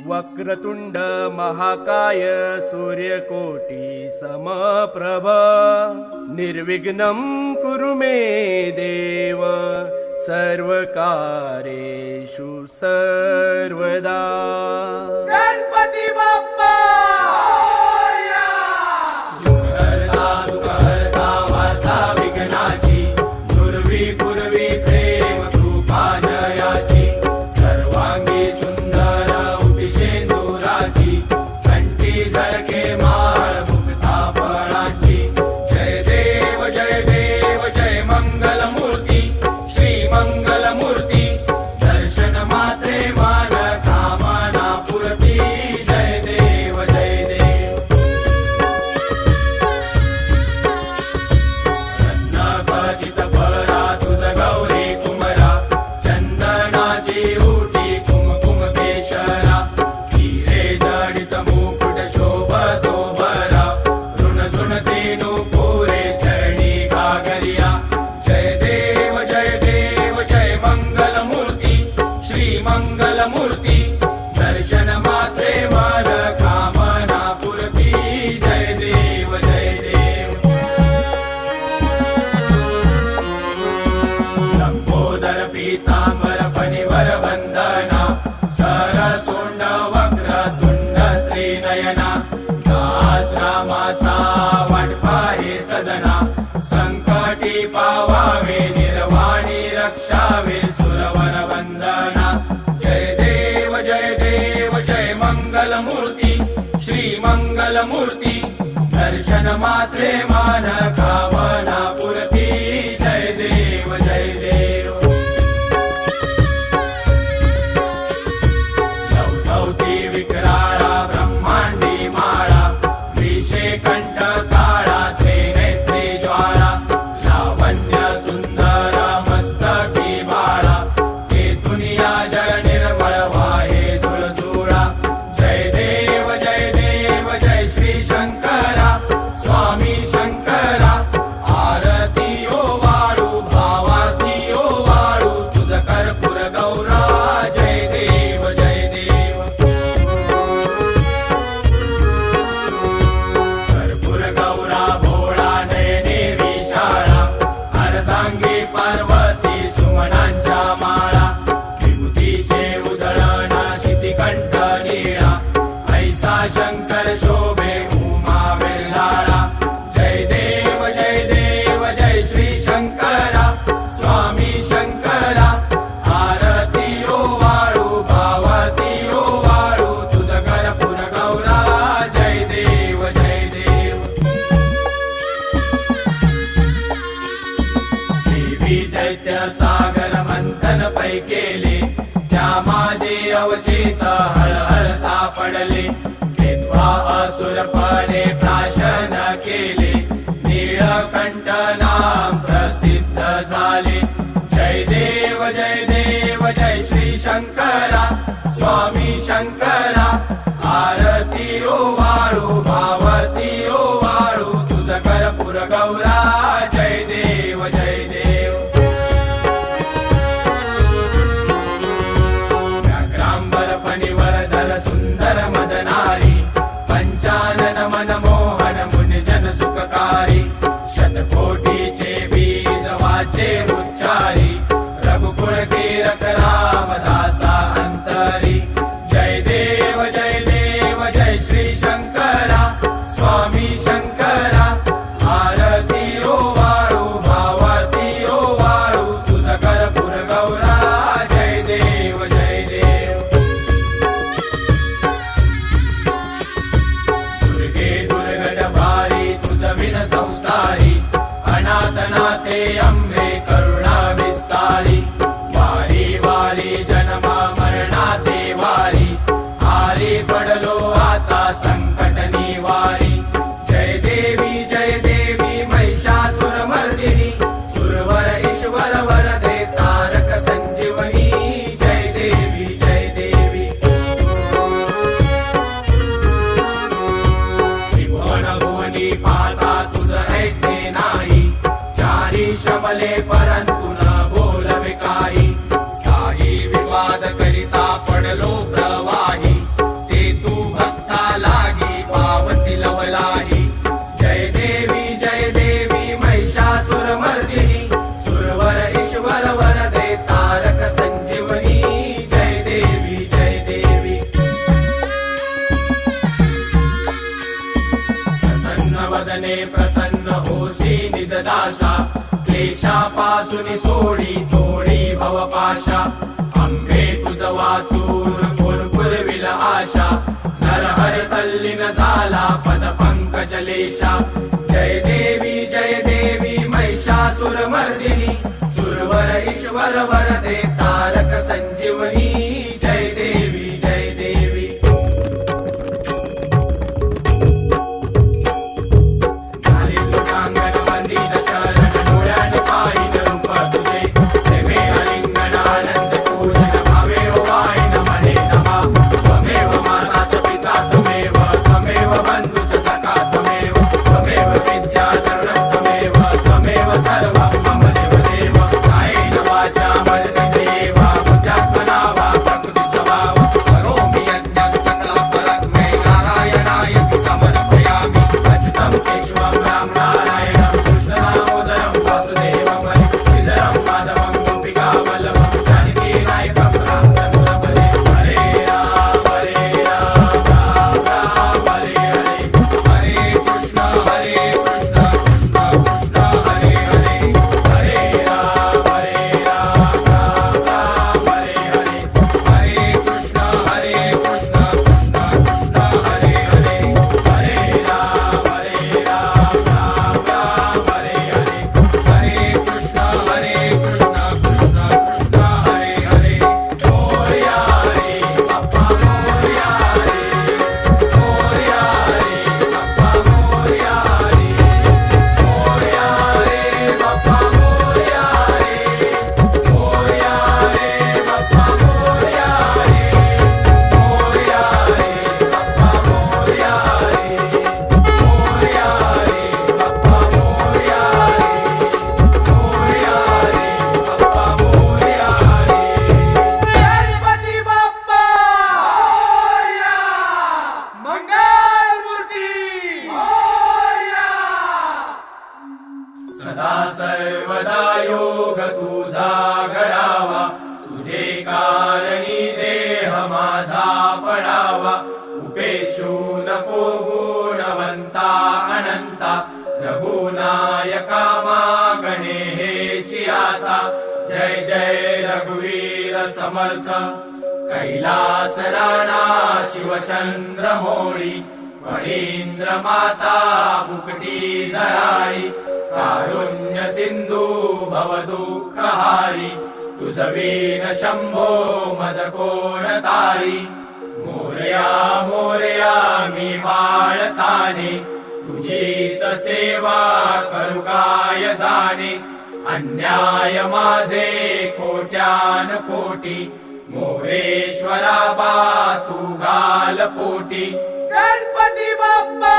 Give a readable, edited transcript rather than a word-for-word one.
वक्रतुंड महाकाय सूर्यकोटी समप्रभ निर्विघ्नं कुरु मे देव सर्वकार्येषु सर्वदा। गणपती बाप्पा सुखहर्ता सुखहर्ता वार्ता विघ्नाची दुर्वी पूर्वी प्रेम कृपा जयाची सर्वांगी सुंदर उटिशेंदुराची कंठी झळके माळ मुक्ता फळाची। जय देव जय देव जय मंगल मूर्ती श्री मंगल मूर्ती दर्शन मात्रे मान कामना पूर्ती। जय देव जय देव रत्नाखचित फरा तुझ गौरी कुमरा चंदनाची उटी कुमकुम केशरा हिरे जडित मुकुट शोभतो भरा ऋण झुणते नुपुरे चरणी घागरिया। जय देव जय देव जय मंगल मूर्ती श्री मंगल मूर्ती दर्शन मात्रे मन कामना पूर्ती। जय देव जय देव लंबोदर पीतांबर फणिवर वंदना सरसोंड वक्रतुंड त्रिनयना दास रामाचा वाटपा हे सदना संकटी पावावे निर्वाणी रक्षावे सुरवर वंदना। जय देव जय देव जय मंगल मूर्ती श्री मंगल मूर्ती दर्शन मात्रे मान कामना पूर्ती। जय देव जय देव चौथौती विक्राळा ब्रह्मांडी माळा विषे कंठ काळा त्रिनेत्री ज्वाळा लावण्य सुंदर मस्तकी बाळा ते दुनिया जय निर्मळ वाहे झुळझुळा। जय देव जय देव जय श्री शंकरा स्वामी शंकरा आरती ओ वाळू भावाती ओ वाळू तुझ कर्पूर गौरा। जय देव जय देव कर्पूर गौरा भोळा नयने विशाळा अर्धांगी पार्वती सुमनांच्या माळा विभूतीचे उधळण शितिकंठ नीळा ऐसा शंकर शोभे उमा वेल्हाळा। जय देव जय देव जय श्री शंकरा स्वामी शंकरा आरती ओ वाळू भावती ओ वाळू तुझ कर्पूर गौरा। जय देव जय देव देवी दैत्य सागर मंथन पै केले त्या माझे अवचित हळहळ सापडले विद्वा असुरपणे प्राशन केले नीळकंठ नाम प्रसिद्ध झाले। जय देव जय देव जय श्री शंकरा स्वामी शंकरा आरती ओ वाळू भावती ओ वाळू तुझ कर्पूर गौरा। जय देव जय देव व्याघ्रांबर फणिवर धर सुंदर मदनारी पंचानन मनमोहन मुनिजन सुखकारी शतकोटीचे बीज वाचे उच्चारी रघुकुळ कीरक रामदासा अंतरी। जय देव जय देव जय श्री शंकरा स्वामी शंकरा आरती ओ वाळू भावती ओ वाळू तुझ कर्पूर गौरा। जय देव जय देव दुर्गे दुर्गट भारी तुझ विन संसारी अनाथनाथे अंबे करुणा विस्तारी वारी वारी जन्म मरणाते वारी आरी पडलो आता संकट निवारी। जय देवी महिषासुर मर्दिनी सुरवर ईश्वर वरदे तारक संजीवनी। जय देवी जय देवी त्रिभुवन भुवनी पाता तुझ ऐसे नाही चारी शमले परंतु न बोलवे काही साई विवाद करिता पडलो प्रवाही कीर्तने प्रसन्न होसी निजदासा क्लेशापासून सोडी तोडी भवपाशा अंबे तुझ वाचून कोण पुरविल आशा नरहर तल्लीन झाला पद पंकजलेशा जय देवी महिषासुरमर्दिनी सुरवर ईश्वर वरदे तारक संजीवनी जय देवी झाली लोकांगण वंदित शरण डोळ्याने पाहिन रूप तुझे प्रेमे आलिंगन आनंद पूजन भावे हो वाहिन म्हणे नमा त्वमेव माता च पिता त्वमेव बंधुश्च सखा त्वमेव विद्याधरं त्वमेव सर्वं मम देवदेव कायेन वाचा मनसेन्द्रियेव बुद्ध्यात्मना वा प्रकृतिस्वभाव करोमि यज्ञं सकलं परस्मै नारायणाय समर्पयामि अच्युतं केशवं राम नारायणं कृष्णदामोदरं वासुदेवं श्रीधरं माधवं गोपिकावल्लभं जानकीनायकं रामचन्द्रं भजे हरे राम राम राम हरे हरे कृष्ण कृष्ण कृष्ण हरे हरे हरे राम राम राम हरे हरे कृष्ण कृष्ण कृष्ण हरे हरे हरे राम राम राम हरे हरे कृष्ण कृष्ण कृष्ण हरे हरे मोरया रे बाप्पा मोरया रे मोरया रे बाप्पा मोरया रे मोरया रे बाप्पा मोरया रे मोरया रे बाप्पा मोरया रे मोरया रे बाप्पा मोरया रे मोरया रे बाप्पा मोरया रे गणपती बाप्पा मोरया. मंगलमूर्ती मोरया. सदा सर्वदा योग तुझा घडावा तुझे कारणी देह माझा पडावा उपेक्षू नको गुणवंता अनंता रघुनायका मागणे हेची आता जय जय रघुवीर समर्थ कैलास राणा शिवचंद्र मोळी फणींद्र माता मुकटी जराळी कारुण्य सिंधू भव दुःखहारी तुझ वीण शंभो मज कोण तारी मोरया मोरया मी बाळताने तुझीच सेवा करू काय जाणे अन्याय माझे कोट्यान कोटी मोरेश्वरा बा तू घाल पोटी गणपती बाप्पा